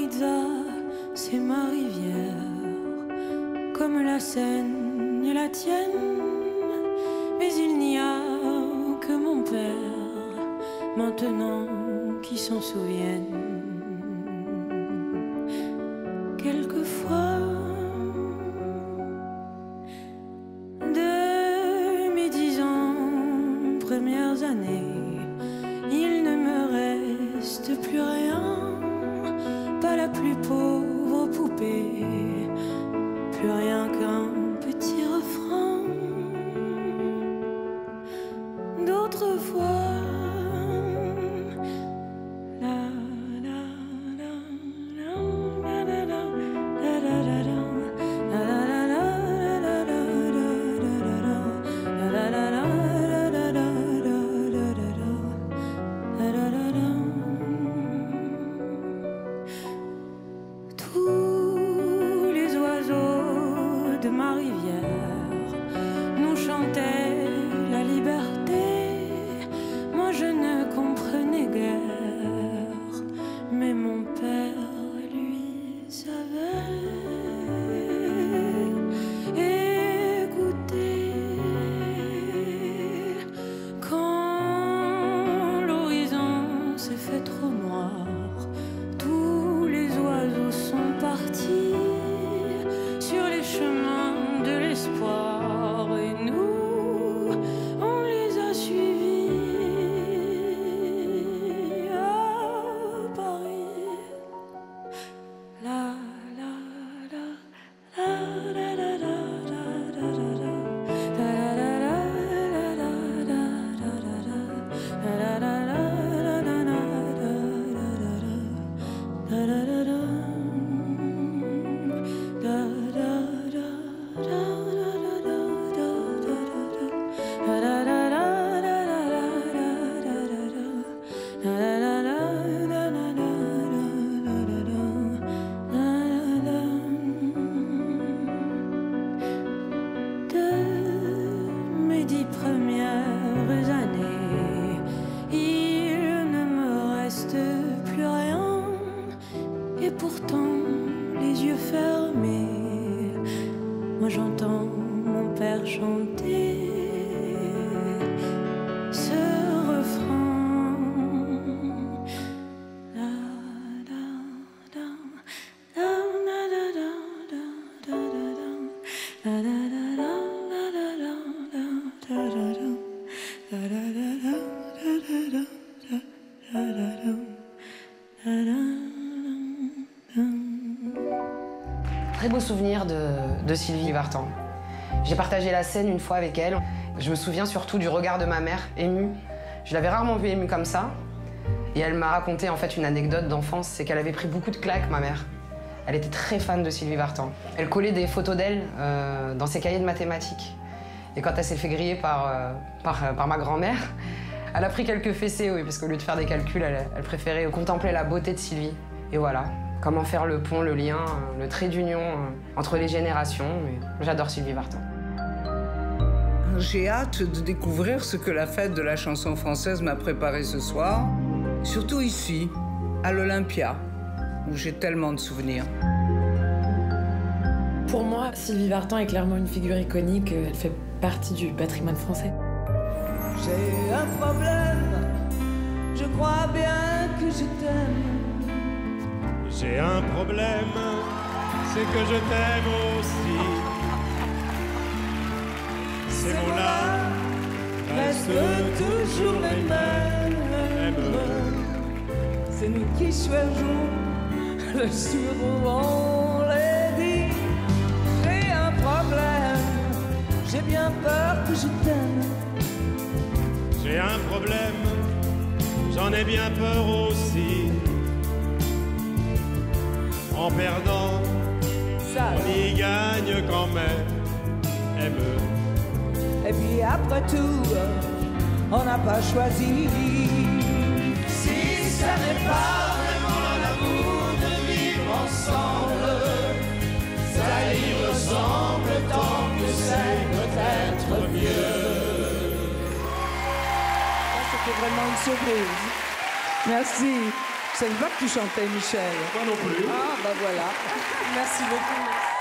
Maritza, c'est ma rivière, comme la Seine et la tienne. Mais il n'y a que mon père, maintenant, qui s'en souvienne. Quelquefois, de mes 10 ans, premières années, il ne me reste plus rien, pas la plus pauvre poupée, plus rien qu'un petit refrain. D'autres fois, tous les oiseaux de ma rivière nous chantaient la liberté. Moi je ne comprenais guère, mais mon père lui savait. Écoutez, quand l'horizon s'est fait trop noir, tous les oiseaux sont partis sur les chemins de l'espoir, et nous, on les a suivis à Paris. La la la la la la la la de mes 10 premières années, il ne me reste plus rien, et pourtant les yeux fermés, moi j'entends mon père chanter ce refrain. La, la, la, la, la, la, la, la, la, la, la, la, Très beau souvenir de Sylvie Vartan. J'ai partagé la scène une fois avec elle. Je me souviens surtout du regard de ma mère, émue. Je l'avais rarement vue émue comme ça. Et elle m'a raconté en fait une anecdote d'enfance, c'est qu'elle avait pris beaucoup de claques, ma mère. Elle était très fan de Sylvie Vartan. Elle collait des photos d'elle dans ses cahiers de mathématiques. Et quand elle s'est fait griller par ma grand-mère, elle a pris quelques fessées, oui, parce qu'au lieu de faire des calculs, elle préférait contempler la beauté de Sylvie. Et voilà, comment faire le pont, le lien, le trait d'union entre les générations. J'adore Sylvie Vartan. J'ai hâte de découvrir ce que la fête de la chanson française m'a préparé ce soir, surtout ici, à l'Olympia, où j'ai tellement de souvenirs. Pour moi, Sylvie Vartan est clairement une figure iconique. Elle fait partie du patrimoine français. J'ai un problème, je crois bien que je t'aime. J'ai un problème, c'est que je t'aime aussi. Ces mots-là restent toujours les mêmes. C'est nous qui choisissons le jour où on les dit. J'ai un problème, j'ai bien peur que je t'aime. J'ai un problème, j'en ai bien peur aussi. En perdant, on y gagne quand même. Et puis après tout, on n'a pas choisi. Si ça n'est pas vraiment l'amour de vivre ensemble, ça y ressemble tant que c'est peut-être mieux. C'était vraiment une surprise. Merci. Je savais pas que tu chantais, Michel. Moi non plus. Ah, bah voilà. Merci beaucoup.